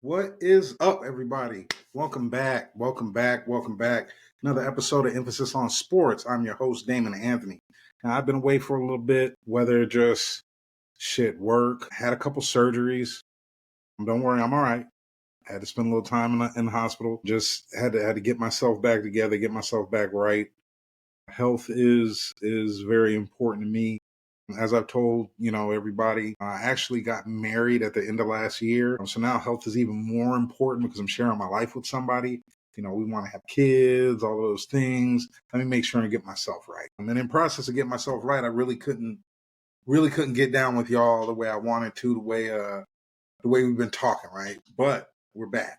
What is up, everybody? Welcome back. Welcome back. Welcome back. Another episode of Emphasis on Sports. I'm your host, Damon Anthony. Now, I've been away for a little bit, whether just work, had a couple surgeries. Don't worry, I'm all right. I had to spend a little time in the hospital. Just had to get myself back together, get myself back right. Health is very important to me. As I've told, everybody, I actually got married at the end of last year. So now health is even more important because I'm sharing my life with somebody. We want to have kids, all those things. Let me make sure and get myself right. And then in process of getting myself right, I really couldn't get down with y'all the way I wanted to, the way we've been talking, right? But we're back.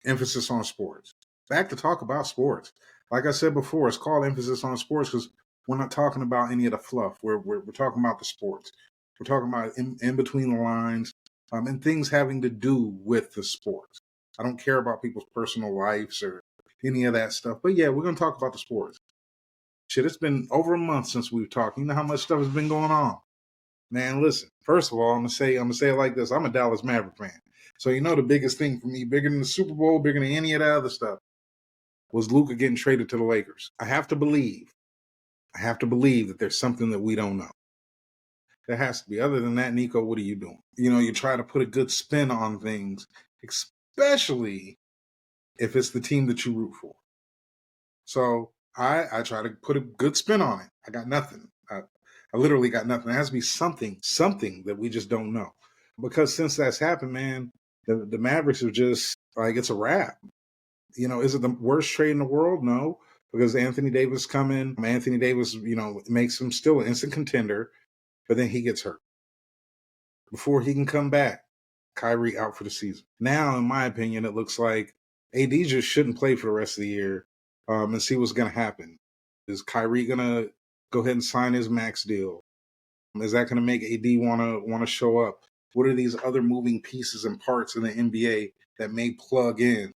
Emphasis on sports. Back to talk about sports. Like I said before, it's called Emphasis on Sports because we're not talking about any of the fluff. We're talking about the sports. We're talking about in between the lines and things having to do with the sports. I don't care about people's personal lives or any of that stuff. But yeah, we're going to talk about the sports. Shit, it's been over a month since we've talked. You know how much stuff has been going on. Man, listen. First of all, I'm gonna say it like this. I'm a Dallas Maverick fan. So the biggest thing for me, bigger than the Super Bowl, bigger than any of that other stuff, was Luka getting traded to the Lakers. I have to believe that there's something that we don't know. There has to be. Other than that, Nico, what are you doing? You try to put a good spin on things, especially if it's the team that you root for. So I try to put a good spin on it. I got nothing. I literally got nothing. There has to be something that we just don't know. Because since that's happened, man, the Mavericks are just like, it's a wrap. Is it the worst trade in the world? No, because Anthony Davis coming. Anthony Davis, makes him still an instant contender, but then he gets hurt. Before he can come back, Kyrie out for the season. Now, in my opinion, it looks like AD just shouldn't play for the rest of the year and see what's going to happen. Is Kyrie going to go ahead and sign his max deal? Is that going to make AD want to show up? What are these other moving pieces and parts in the NBA that may plug in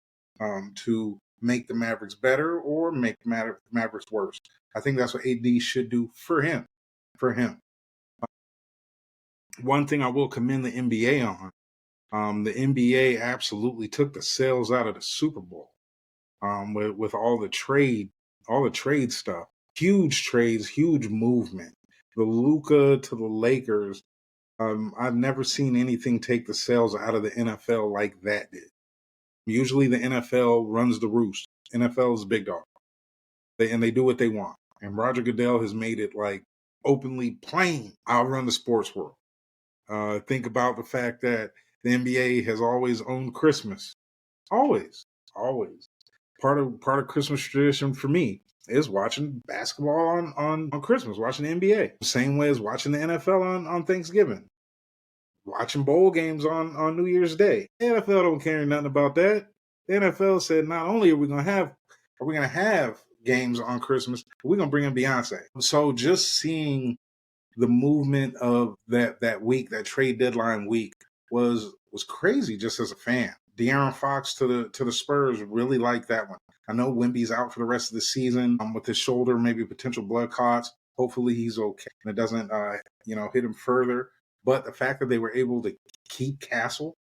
to make the Mavericks better or make the Mavericks worse? I think that's what AD should do for him. One thing I will commend the NBA on, the NBA absolutely took the sales out of the Super Bowl with all the trade stuff. Huge trades, huge movement. The Luka to the Lakers. I've never seen anything take the sales out of the NFL like that did. Usually the NFL runs the roost. NFL is big dog. They do what they want. And Roger Goodell has made it like openly plain. I'll run the sports world. Think about the fact that the NBA has always owned Christmas. Always. Part of Christmas tradition for me is watching basketball on Christmas, watching the NBA. The same way as watching the NFL on Thanksgiving. Watching bowl games on New Year's Day. The NFL don't care nothing about that. The NFL said not only are we gonna have games on Christmas, but we're gonna bring in Beyonce. So just seeing the movement of that week, that trade deadline week, was crazy just as a fan. De'Aaron Fox to the Spurs, really like that one. I know Wemby's out for the rest of the season with his shoulder, maybe potential blood clots. Hopefully he's okay and it doesn't hit him further. But the fact that they were able to keep Castle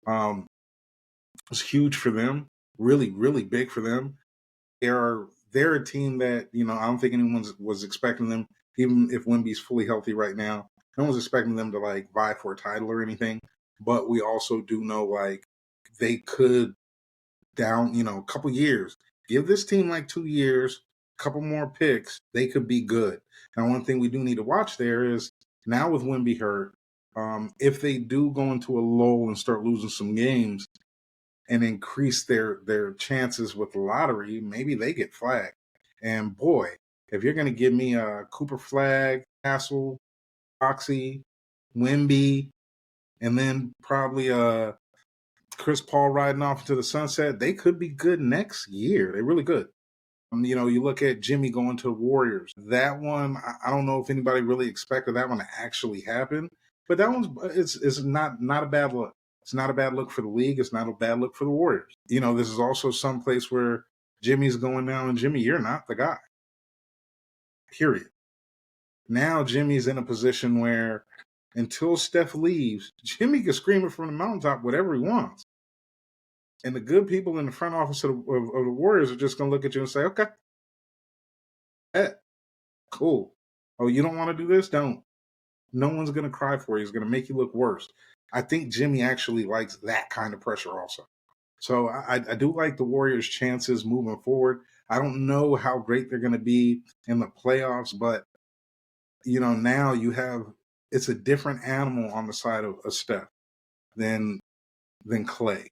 was huge for them. Really, really big for them. They're a team that, I don't think anyone was expecting them, even if Wemby's fully healthy right now. No one's expecting them to like vie for a title or anything. But we also do know like they could down, a couple years. Give this team like 2 years, a couple more picks, they could be good. Now, one thing we do need to watch there is now with Wemby hurt, if they do go into a lull and start losing some games and increase their chances with the lottery, maybe they get flagged. And boy, if you're going to give me a Cooper Flag, Castle, Foxy, Wemby, and then probably Chris Paul riding off into the sunset, they could be good next year. They really could. You look at Jimmy going to the Warriors. That one, I don't know if anybody really expected that one to actually happen, but that one's it's not a bad look. It's not a bad look for the league. It's not a bad look for the Warriors. This is also some place where Jimmy's going now, and Jimmy, you're not the guy. Period. Now Jimmy's in a position where until Steph leaves, Jimmy can scream it from the mountaintop whatever he wants. And the good people in the front office of the Warriors are just going to look at you and say, okay, cool. Oh, you don't want to do this? Don't. No one's going to cry for you. It's going to make you look worse. I think Jimmy actually likes that kind of pressure also. So I do like the Warriors' chances moving forward. I don't know how great they're going to be in the playoffs, but, now it's a different animal on the side of Steph than Clay.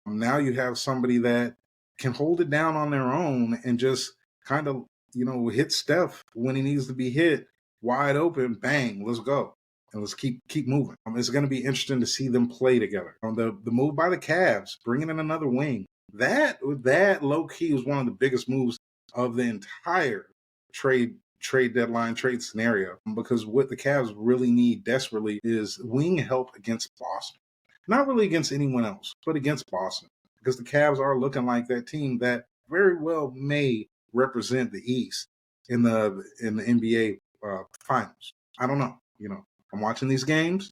Now you have somebody that can hold it down on their own and just kind of, hit Steph when he needs to be hit wide open. Bang, let's go. And let's keep moving. It's going to be interesting to see them play together. The move by the Cavs, bringing in another wing, that low key was one of the biggest moves of the entire trade deadline trade scenario, because what the Cavs really need desperately is wing help against Boston. Not really against anyone else, but against Boston, because the Cavs are looking like that team that very well may represent the East in the NBA finals. I don't know. I'm watching these games,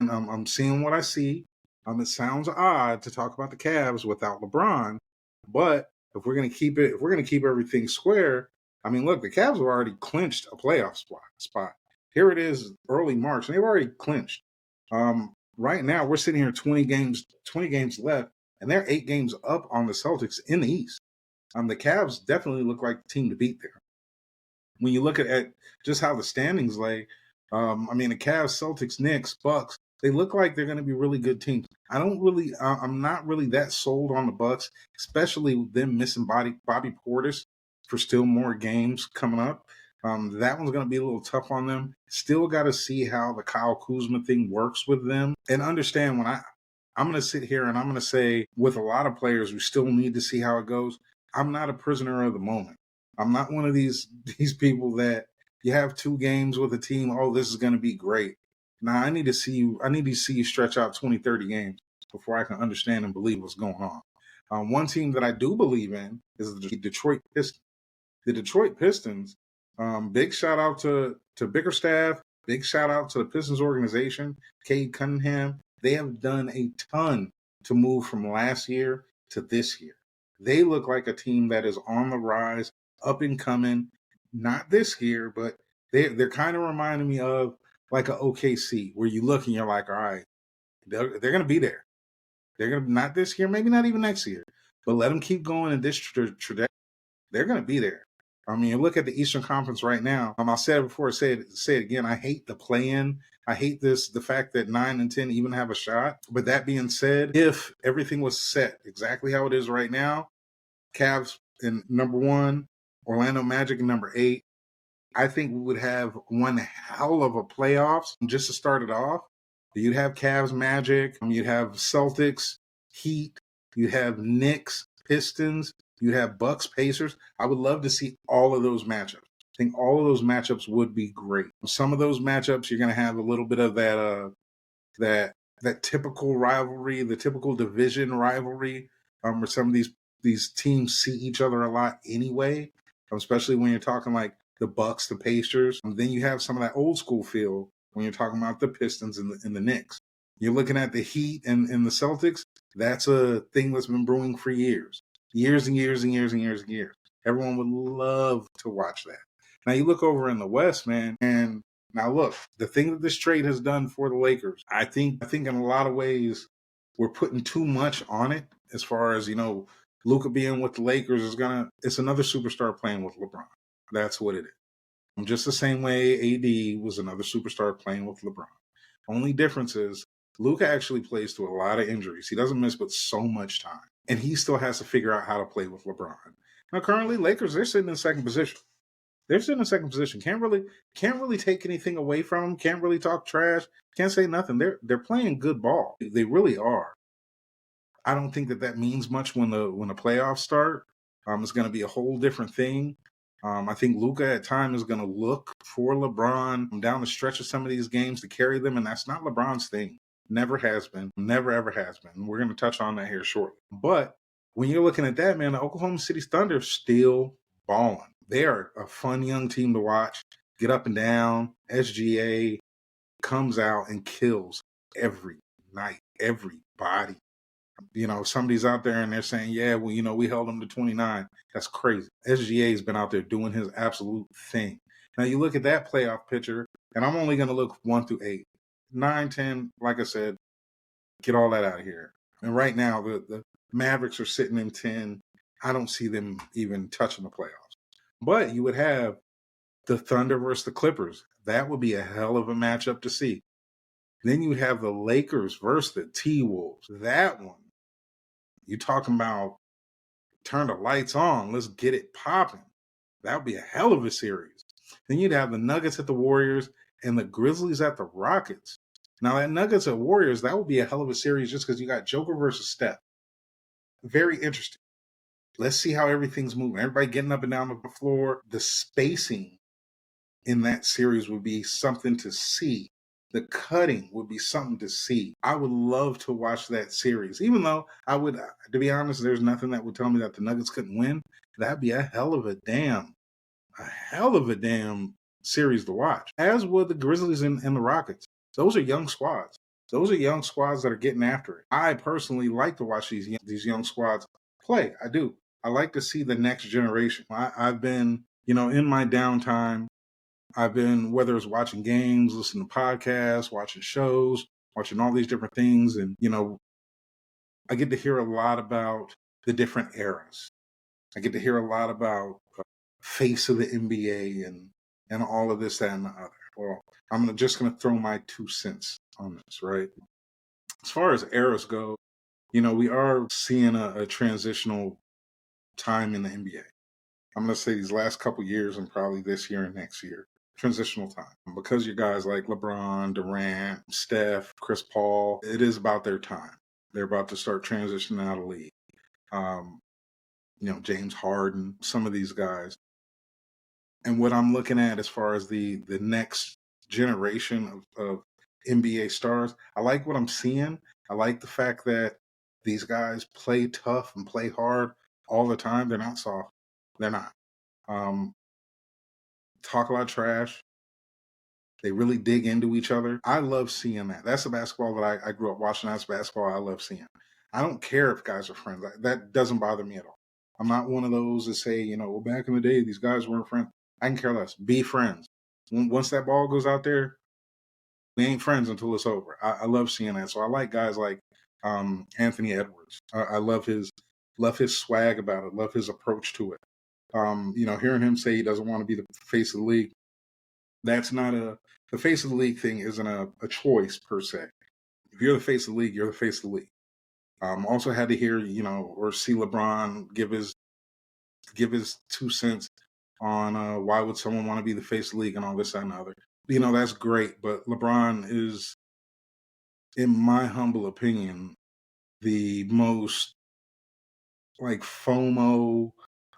and I'm seeing what I see. It sounds odd to talk about the Cavs without LeBron, but if we're gonna keep everything square, I mean, look, the Cavs have already clinched a playoff spot. Here it is, early March, and they've already clinched. Right now, we're sitting here 20 games left, and they're 8 games up on the Celtics in the East. The Cavs definitely look like the team to beat there. When you look at just how the standings lay, the Cavs, Celtics, Knicks, Bucks, they look like they're going to be really good teams. I'm not really that sold on the Bucks, especially them missing Bobby Portis for still more games coming up. That one's going to be a little tough on them. Still got to see how the Kyle Kuzma thing works with them, and understand when I'm going to sit here and I'm going to say, with a lot of players, we still need to see how it goes. I'm not a prisoner of the moment. I'm not one of these people that you have 2 games with a team. Oh, this is going to be great. Now I need to see you stretch out 20, 30 games before I can understand and believe what's going on. One team that I do believe in is the Detroit Pistons. The Detroit Pistons, big shout out to Bickerstaff, big shout out to the Pistons organization, Cade Cunningham. They have done a ton to move from last year to this year. They look like a team that is on the rise, up and coming. Not this year, but they're kind of reminding me of like a OKC, where you look and you're like, all right, they're going to be there. They're going to, not this year, maybe not even next year, but let them keep going in this trajectory. They're going to be there. You look at the Eastern Conference right now. I said it before, say it again. I hate the play-in. I hate the fact that 9 and 10 even have a shot. But that being said, if everything was set exactly how it is right now, Cavs in number 1, Orlando Magic in number 8, I think we would have one hell of a playoffs just to start it off. You'd have Cavs, Magic, you'd have Celtics, Heat, you'd have Knicks, Pistons, you'd have Bucks, Pacers. I would love to see all of those matchups. I think all of those matchups would be great. Some of those matchups, you're going to have a little bit of that typical rivalry, the typical division rivalry, where some of these teams see each other a lot anyway, especially when you're talking like the Bucks, the Pacers. And then you have some of that old school feel when you're talking about the Pistons and the Knicks. You're looking at the Heat and the Celtics. That's a thing that's been brewing for years and years and years and years and years. Everyone would love to watch that. Now you look over in the West, man, and now look, the thing that this trade has done for the Lakers, I think in a lot of ways we're putting too much on it, as far as, Luka being with the Lakers it's another superstar playing with LeBron. That's what it is. Just the same way AD was another superstar playing with LeBron. Only difference is Luka actually plays through a lot of injuries. He doesn't miss but so much time. And he still has to figure out how to play with LeBron. Now, currently, Lakers, they're sitting in second position. Can't really take anything away from them. Can't really talk trash. Can't say nothing. They're playing good ball. They really are. I don't think that means much when the playoffs start. It's going to be a whole different thing. I think Luka at times is going to look for LeBron down the stretch of some of these games to carry them, and that's not LeBron's thing. Never has been. Never, ever has been. We're going to touch on that here shortly. But when you're looking at that, man, the Oklahoma City Thunder still balling. They are a fun young team to watch. Get up and down. SGA comes out and kills every night, everybody. Somebody's out there and they're saying, yeah, well, we held him to 29. That's crazy. SGA's been out there doing his absolute thing. Now you look at that playoff picture, and I'm only going to look 1 through 8. 9, 10, like I said, get all that out of here. And right now, the Mavericks are sitting in 10. I don't see them even touching the playoffs. But you would have the Thunder versus the Clippers. That would be a hell of a matchup to see. Then you have the Lakers versus the T-Wolves. That one, you talking about turn the lights on, let's get it popping. That would be a hell of a series. Then you'd have the Nuggets at the Warriors and the Grizzlies at the Rockets. Now, that Nuggets at Warriors, that would be a hell of a series just because you got Joker versus Steph. Very interesting. Let's see how everything's moving. Everybody getting up and down the floor. The spacing in that series would be something to see. The cutting would be something to see. I would love to watch that series, even though to be honest, there's nothing that would tell me that the Nuggets couldn't win. That'd be a hell of a damn series to watch, as would the Grizzlies and the Rockets. Those are young squads. Those are young squads that are getting after it. I personally like to watch these young squads play. I do. I like to see the next generation. I've been, in my downtime, whether it's watching games, listening to podcasts, watching shows, watching all these different things. And, I get to hear a lot about the different eras. I get to hear a lot about face of the NBA and all of this, that, and the other. Well, I'm just going to throw my 2 cents on this, right? As far as eras go, we are seeing a transitional time in the NBA. I'm going to say these last couple years and probably this year and next year. Transitional time. Because you guys like LeBron, Durant, Steph, Chris Paul, it is about their time. They're about to start transitioning out of the league. James Harden, some of these guys. And what I'm looking at as far as the next generation of NBA stars, I like what I'm seeing. I like the fact that these guys play tough and play hard all the time. They're not soft. They're not. Talk a lot of trash. They really dig into each other. I love seeing that. That's the basketball that I grew up watching. That's basketball I love seeing. I don't care if guys are friends. That doesn't bother me at all. I'm not one of those that say, well, back in the day, these guys weren't friends. I can care less. Be friends. Once that ball goes out there, we ain't friends until it's over. I love seeing that. So I like guys like Anthony Edwards. I love his swag about it. Love his approach to it. Hearing him say he doesn't want to be the face of the league, that's not the face of the league thing isn't a choice per se. If you're the face of the league, you're the face of the league. Also had to hear, or see LeBron give his 2 cents on why would someone want to be the face of the league and all this, that, and the other. That's great, but LeBron is, in my humble opinion, the most like FOMO,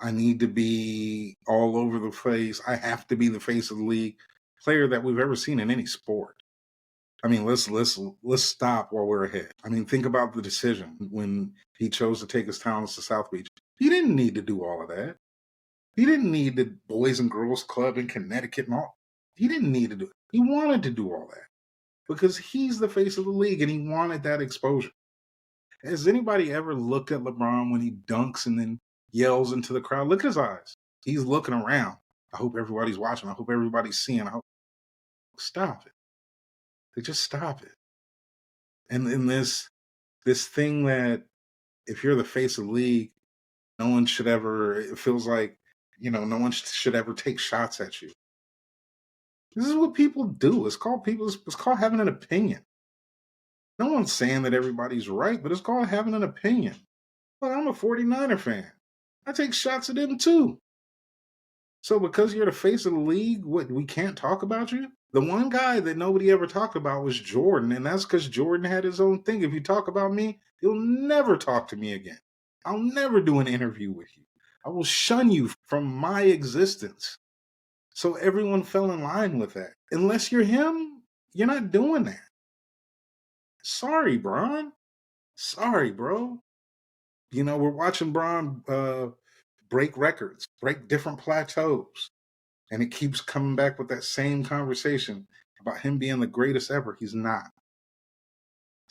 I need to be all over the face, I have to be the face of the league player that we've ever seen in any sport. I mean, let's stop while we're ahead. I mean, think about the decision when he chose to take his talents to South Beach. He didn't need to do all of that. He didn't need the Boys and Girls Club in Connecticut and all. He didn't need to do it. He wanted to do all that because he's the face of the league and he wanted that exposure. Has anybody ever looked at LeBron when he dunks and then yells into the crowd? Look at his eyes. He's looking around. I hope everybody's watching. I hope everybody's seeing. Stop it. They just stop it. And in this thing that if you're the face of the league, no one should ever, it feels like, no one should ever take shots at you. This is what people do. It's called having an opinion. No one's saying that everybody's right, but it's called having an opinion. Well, I'm a 49er fan. I take shots at them too. So because you're the face of the league, we can't talk about you? The one guy that nobody ever talked about was Jordan, and that's because Jordan had his own thing. If you talk about me, you'll never talk to me again. I'll never do an interview with you. I will shun you from my existence. So everyone fell in line with that. Unless you're him, you're not doing that. Sorry, Bron. Sorry, bro. We're watching Bron break records, break different plateaus. And it keeps coming back with that same conversation about him being the greatest ever. He's not.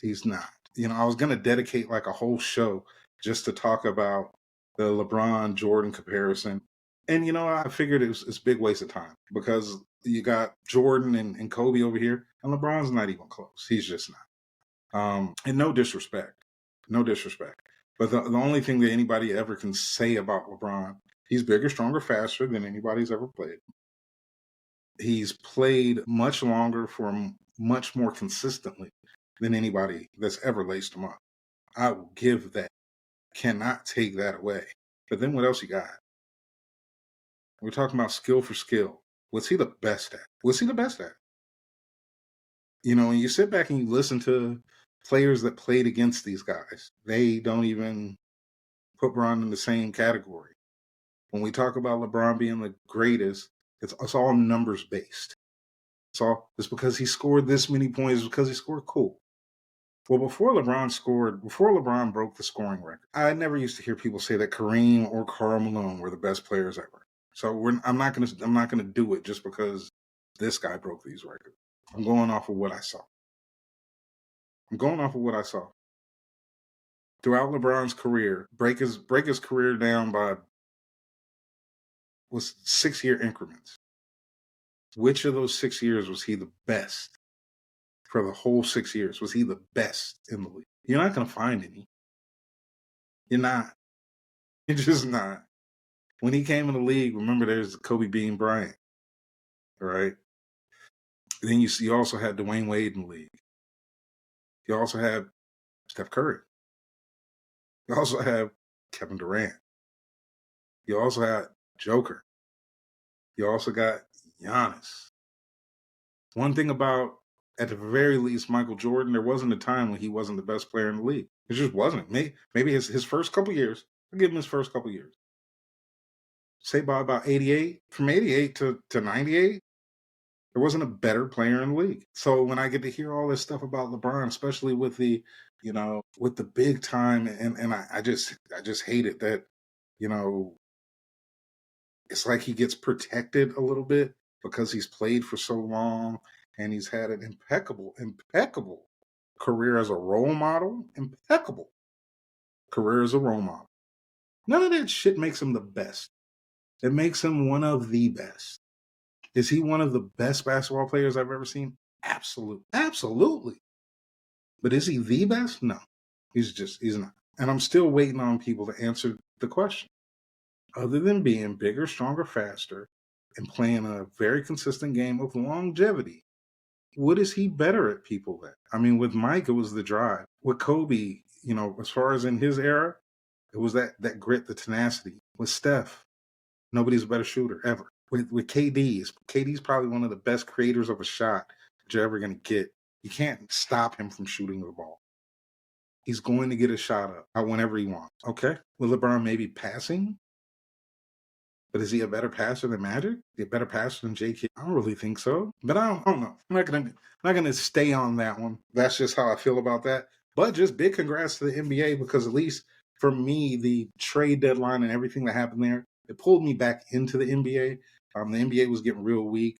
He's not. I was going to dedicate like a whole show just to talk about the LeBron Jordan comparison. And, I figured it's a big waste of time because you got Jordan and Kobe over here, and LeBron's not even close. He's just not. And no disrespect. No disrespect. But the only thing that anybody ever can say about LeBron, he's bigger, stronger, faster than anybody's ever played. He's played much longer for much more consistently than anybody that's ever laced him up. I will give that. Cannot take that away. But then what else you got? We're talking about skill for skill. What's he the best at? What's he the best at? When you sit back and you listen to players that played against these guys, they don't even put LeBron in the same category. When we talk about LeBron being the greatest, it's all numbers based. It's because he scored this many points, because he scored cool. Well, before LeBron broke the scoring record, I never used to hear people say that Kareem or Karl Malone were the best players ever. So I'm not gonna do it just because this guy broke these records. I'm going off of what I saw. Throughout LeBron's career, break his career down by 6-year increments. Which of those 6 years was he the best? For the whole 6 years, was he the best in the league? You're not going to find any. You're not. You're just not. When he came in the league, remember there's Kobe Bean Bryant, right? Then you also had Dwayne Wade in the league. You also have Steph Curry. You also have Kevin Durant. You also had Joker. You also got Giannis. One thing about, at the very least, Michael Jordan, there wasn't a time when he wasn't the best player in the league. It just wasn't. Maybe his first couple years. I'll give him his first couple years. Say by about 88, from 88 to 98, there wasn't a better player in the league. So when I get to hear all this stuff about LeBron, especially with the, with the big time, and I just hate it that, it's like he gets protected a little bit because he's played for so long and he's had an impeccable career as a role model. Impeccable career as a role model. None of that shit makes him the best. It makes him one of the best. Is he one of the best basketball players I've ever seen? Absolutely. But is he the best? No. He's not. And I'm still waiting on people to answer the question. Other than being bigger, stronger, faster, and playing a very consistent game of longevity, what is he better at people at? I mean, with Mike, it was the drive. With Kobe, as far as in his era, it was that grit, the tenacity. With Steph, nobody's a better shooter ever. With KD's probably one of the best creators of a shot that you're ever going to get. You can't stop him from shooting the ball. He's going to get a shot up whenever he wants. Okay? With LeBron maybe passing, but is he a better passer than Magic? Is he a better passer than J.K.? I don't really think so. But I don't know. I'm not gonna stay on that one. That's just how I feel about that. But just big congrats to the NBA, because at least for me, the trade deadline and everything that happened there, it pulled me back into the NBA. The NBA was getting real weak.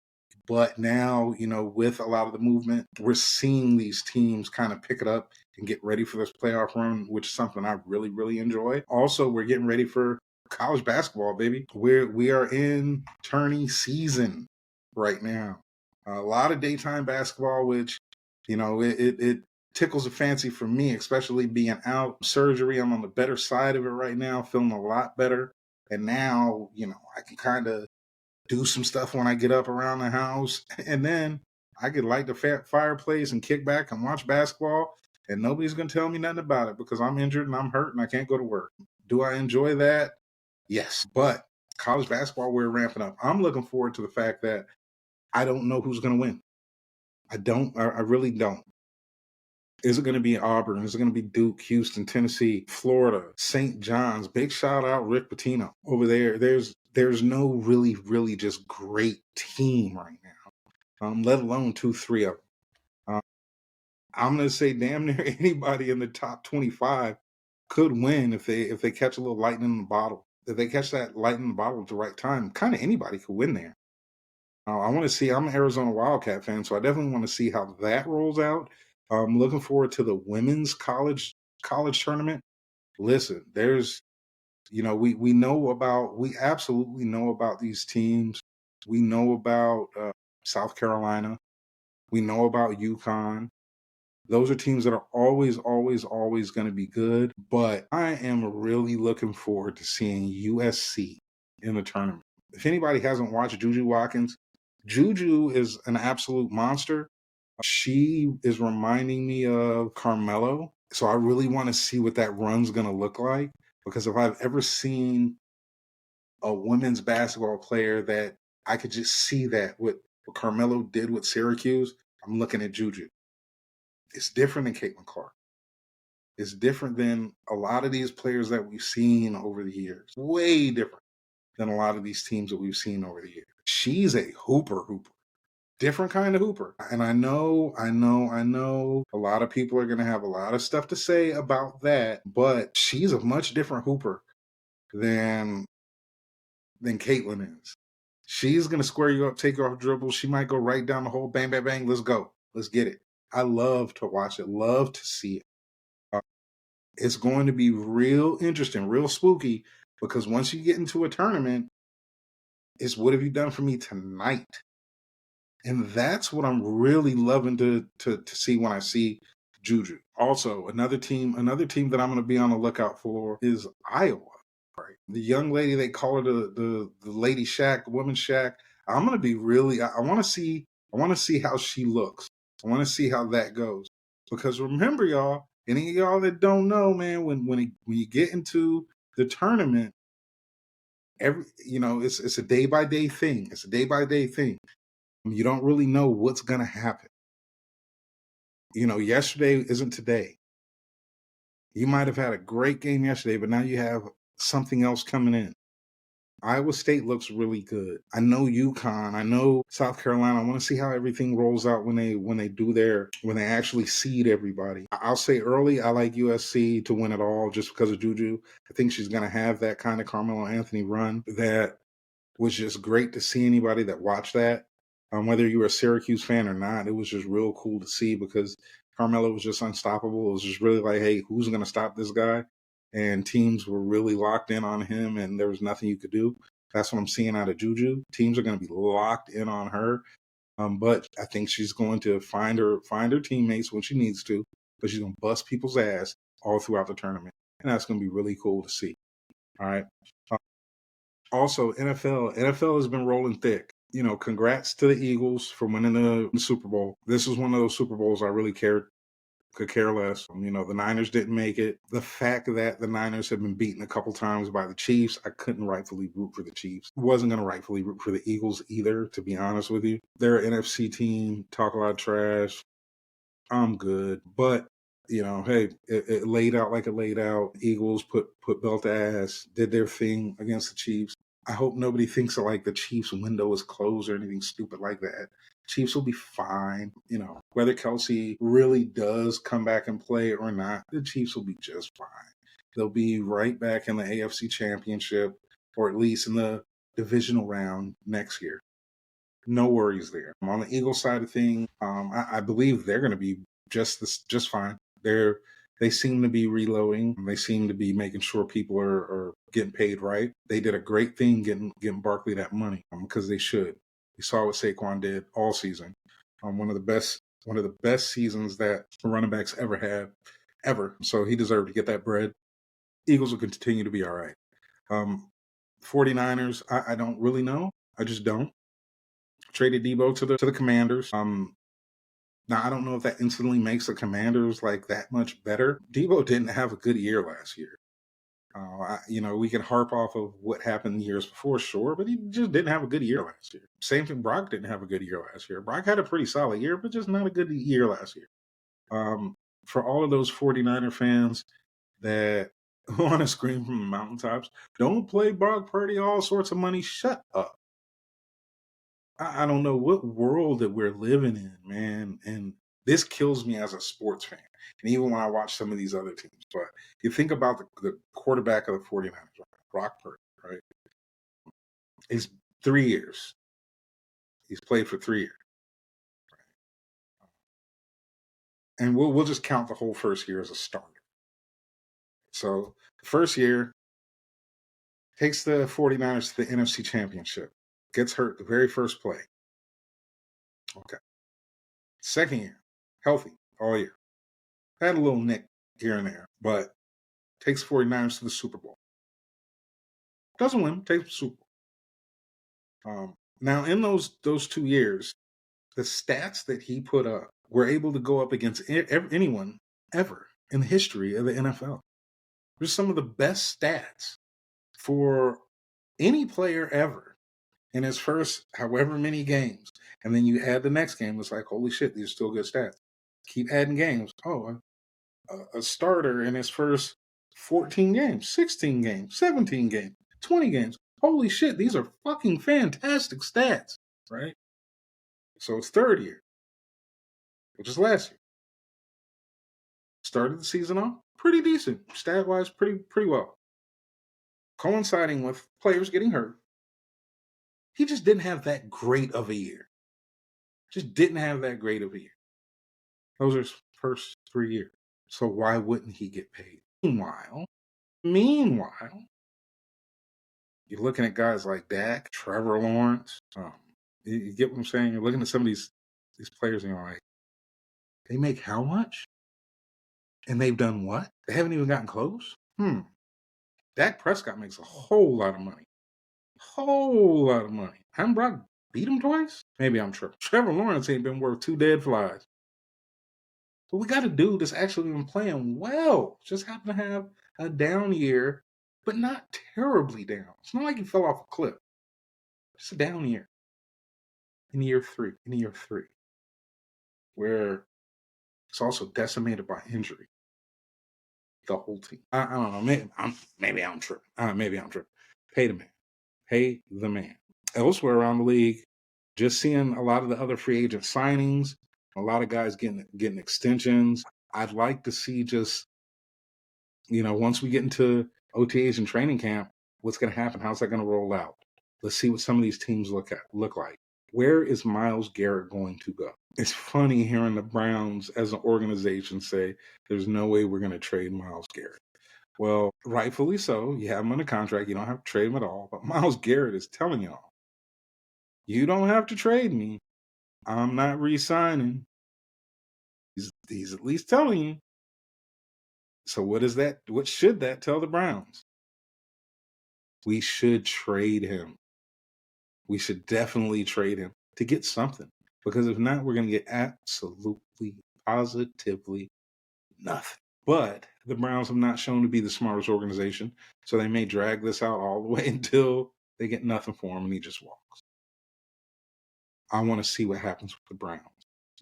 But now, with a lot of the movement, we're seeing these teams kind of pick it up and get ready for this playoff run, which is something I really, really enjoy. Also, we're getting ready for college basketball, baby. We are in tourney season right now. A lot of daytime basketball, which, it tickles a fancy for me, especially being out surgery. I'm on the better side of it right now, feeling a lot better. And now, I can kind of do some stuff when I get up around the house, and then I could light the fireplace and kick back and watch basketball, and nobody's going to tell me nothing about it because I'm injured and I'm hurt and I can't go to work. Do I enjoy that? Yes, but college basketball, we're ramping up. I'm looking forward to the fact that I don't know who's going to win. I really don't. Is it going to be Auburn? Is it going to be Duke, Houston, Tennessee, Florida, St. John's? Big shout out Rick Pitino over there. There's no really, really just great team right now, let alone 2-3 of them. I'm going to say damn near anybody in the top 25 could win if they catch a little lightning in the bottle. If they catch that lightning in the bottle at the right time, kind of anybody could win there. I want to see. I'm an Arizona Wildcat fan, so I definitely want to see how that rolls out. I'm looking forward to the women's college tournament. Listen, there's we absolutely know about these teams. We know about South Carolina. We know about UConn. Those are teams that are always, always, always going to be good. But I am really looking forward to seeing USC in the tournament. If anybody hasn't watched Juju Watkins, Juju is an absolute monster. She is reminding me of Carmelo. So I really want to see what that run's going to look like. Because if I've ever seen a women's basketball player that I could just see that what Carmelo did with Syracuse, I'm looking at Juju. It's different than Caitlin Clark. It's different than a lot of these players that we've seen over the years. Way different than a lot of these teams that we've seen over the years. She's a hooper. Different kind of hooper. And I know a lot of people are going to have a lot of stuff to say about that, but she's a much different hooper than Caitlin is. She's going to square you up, take you off dribble. She might go right down the hole, bang, bang, bang. Let's go. Let's get it. I love to watch it, love to see it. It's going to be real interesting, real spooky, because once you get into a tournament, it's what have you done for me tonight? And that's what I'm really loving to see when I see Juju. Also, another team that I'm going to be on the lookout for is Iowa. Right, the young lady, they call her the Lady Shack, Woman Shack. I'm going to be really. I want to see how she looks. I want to see how that goes. Because remember, y'all, any of y'all that don't know, man, when you get into the tournament, it's a day by day thing. It's a day by day thing. You don't really know what's going to happen. Yesterday isn't today. You might have had a great game yesterday, but now you have something else coming in. Iowa State looks really good. I know UConn. I know South Carolina. I want to see how everything rolls out when they actually seed everybody. I'll say early, I like USC to win it all just because of Juju. I think she's going to have that kind of Carmelo Anthony run that was just great to see anybody that watched that. Whether you were a Syracuse fan or not, it was just real cool to see because Carmelo was just unstoppable. It was just really like, hey, who's going to stop this guy? And teams were really locked in on him, and there was nothing you could do. That's what I'm seeing out of Juju. Teams are going to be locked in on her, but I think she's going to find her teammates when she needs to, but she's going to bust people's ass all throughout the tournament, and that's going to be really cool to see. All right. Also, NFL has been rolling thick. Congrats to the Eagles for winning the Super Bowl. This is one of those Super Bowls I really could care less. The Niners didn't make it. The fact that the Niners have been beaten a couple times by the Chiefs, I couldn't rightfully root for the Chiefs. Wasn't going to rightfully root for the Eagles either, to be honest with you. They're an NFC team, talk a lot of trash. I'm good. But, hey, it laid out like it laid out. Eagles put belt to ass, did their thing against the Chiefs. I hope nobody thinks that like the Chiefs window is closed or anything stupid like that. Chiefs will be fine. Whether Kelsey really does come back and play or not, the Chiefs will be just fine. They'll be right back in the AFC Championship, or at least in the divisional round next year. No worries there. On the Eagles side of things, I believe they're going to be just fine. They seem to be reloading. They seem to be making sure people are getting paid right. They did a great thing getting Barkley that money because they should. We saw what Saquon did all season. One of the best seasons that running backs ever had, ever. So he deserved to get that bread. Eagles will continue to be all right. 49ers, I don't really know. I just don't. Traded Debo to the Commanders. Now, I don't know if that instantly makes the Commanders like that much better. Debo didn't have a good year last year. We can harp off of what happened years before, sure, but he just didn't have a good year last year. Same thing, Brock didn't have a good year last year. Brock had a pretty solid year, but just not a good year last year. For all of those 49er fans that want to scream from the mountaintops, don't play Brock Purdy all sorts of money, shut up. I don't know what world that we're living in, man. And this kills me as a sports fan. And even when I watch some of these other teams. But you think about the quarterback of the 49ers, right? Brock Purdy, right? It's 3 years. He's played for 3 years. and we'll just count the whole first year as a starter. So the first year, takes the 49ers to the NFC Championship. Gets hurt the very first play. Okay. Second year, healthy all year. Had a little nick here and there, but takes 49ers to the Super Bowl. Doesn't win, takes the Super Bowl. Now, in those 2 years, the stats that he put up were able to go up against anyone ever in the history of the NFL. They're some of the best stats for any player ever in his first however many games. And then you add the next game, it's like, holy shit, these are still good stats. Keep adding games. Oh, a starter in his first 14 games, 16 games, 17 games, 20 games. Holy shit, these are fucking fantastic stats, right? So it's third year, which is last year. Started the season off pretty decent, stat-wise, pretty well. Coinciding with players getting hurt. He just didn't have that great of a year. Just didn't have that great of a year. Those are his first 3 years. So why wouldn't he get paid? Meanwhile, you're looking at guys like Dak, Trevor Lawrence. You get what I'm saying? You're looking at some of these players and you're like, they make how much? And they've done what? They haven't even gotten close? Dak Prescott makes a whole lot of money. Whole lot of money. Haven't Brock beat him twice? Maybe I'm tripping. Trevor Lawrence ain't been worth 2 dead flies. But we got a dude that's actually been playing well. Just happened to have a down year, but not terribly down. It's not like he fell off a cliff. Just a down year. In year three, where it's also decimated by injury. The whole team. I don't know. Maybe I'm tripping. Pay the man. Pay the man. Elsewhere around the league, just seeing a lot of the other free agent signings, a lot of guys getting extensions. I'd like to see just, once we get into OTAs and training camp, what's going to happen? How's that going to roll out? Let's see what some of these teams look like. Where is Myles Garrett going to go? It's funny hearing the Browns as an organization say, there's no way we're going to trade Myles Garrett. Well, rightfully so. You have him under contract. You don't have to trade him at all. But Myles Garrett is telling y'all, you don't have to trade me. I'm not re-signing. He's at least telling you. So what is that? What should that tell the Browns? We should trade him. We should definitely trade him to get something. Because if not, we're going to get absolutely, positively nothing. But the Browns have not shown to be the smartest organization. So they may drag this out all the way until they get nothing for him and he just walks. I want to see what happens with the Browns.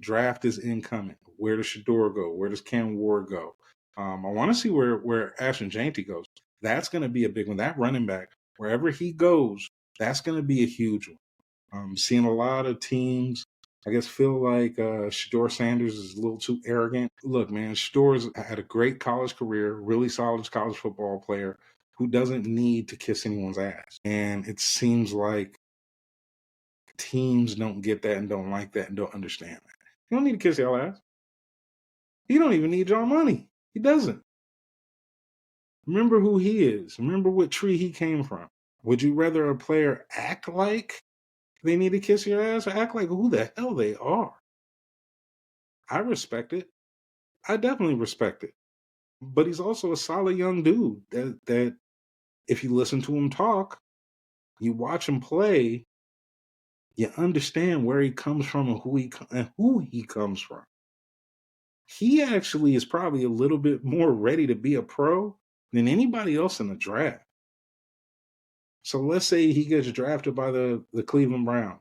Draft is incoming. Where does Shador go? Where does Cam Ward go? I want to see where Ashton Jeanty goes. That's going to be a big one. That running back, wherever he goes, that's going to be a huge one. Seeing a lot of teams, I guess, feel like Shador Sanders is a little too arrogant. Look, man, Shador's had a great college career, really solid college football player who doesn't need to kiss anyone's ass. And it seems like teams don't get that and don't like that and don't understand that. You don't need to kiss y'all ass. He don't even need y'all money. He doesn't. Remember who he is. Remember what tree he came from. Would you rather a player act like they need to kiss your ass or act like who the hell they are? I respect it. I definitely respect it. But he's also a solid young dude that if you listen to him talk, you watch him play, you understand where he comes from and who he comes from. He actually is probably a little bit more ready to be a pro than anybody else in the draft. So let's say he gets drafted by the Cleveland Browns.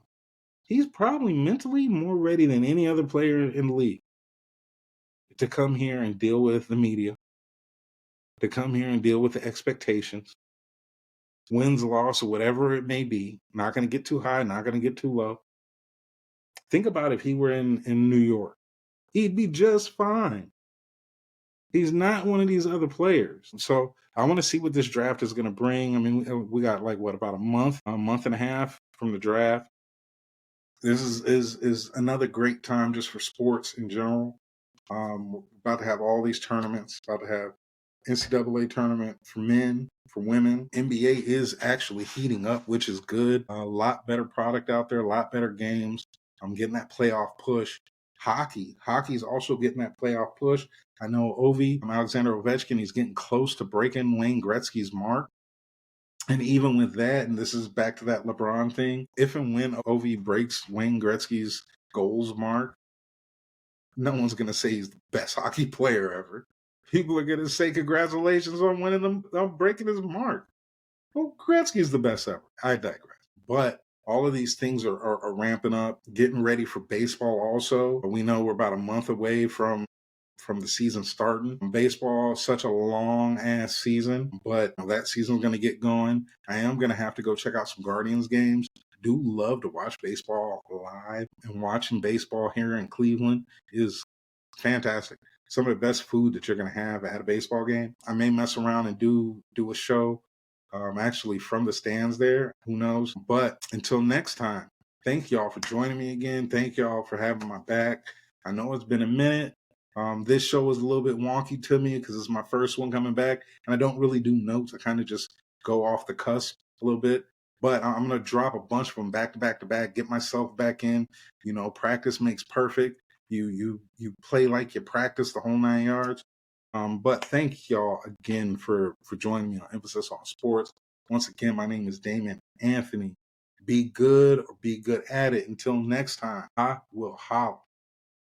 He's probably mentally more ready than any other player in the league to come here and deal with the media, to come here and deal with the expectations, wins, loss, or whatever it may be. Not going to get too high, not going to get too low. Think about if he were in New York. He'd be just fine. He's not one of these other players. So I want to see what this draft is going to bring. I mean, we got about a month and a half from the draft. This is another great time just for sports in general. We're about to have all these tournaments, about to have NCAA tournament for men, for women. NBA is actually heating up, which is good. A lot better product out there, a lot better games. I'm getting that playoff push. Hockey is also getting that playoff push. I know Alexander Ovechkin, he's getting close to breaking Wayne Gretzky's mark. And even with that, and this is back to that LeBron thing, if and when Ovi breaks Wayne Gretzky's goals mark, no one's going to say he's the best hockey player ever. People are going to say congratulations on winning them, on breaking his mark. Well, Gretzky's the best ever. I digress. But all of these things are ramping up, getting ready for baseball also. We know we're about a month away from the season starting. Baseball, such a long ass season, but that season's going to get going. I am going to have to go check out some Guardians games. Do love to watch baseball live, and watching baseball here in Cleveland is fantastic. Some of the best food that you're going to have at a baseball game. I may mess around and do a show actually from the stands there. Who knows? But until next time, thank y'all for joining me again. Thank y'all for having my back. I know it's been a minute. This show was a little bit wonky to me because it's my first one coming back, and I don't really do notes. I kind of just go off the cusp a little bit. But I'm going to drop a bunch of them back to back to back, get myself back in. You know, practice makes perfect. You play like you practice the whole 9 yards. But thank y'all again for joining me on Emphasis on Sports. Once again, my name is Damon Anthony. Be good or be good at it. Until next time, I will holler.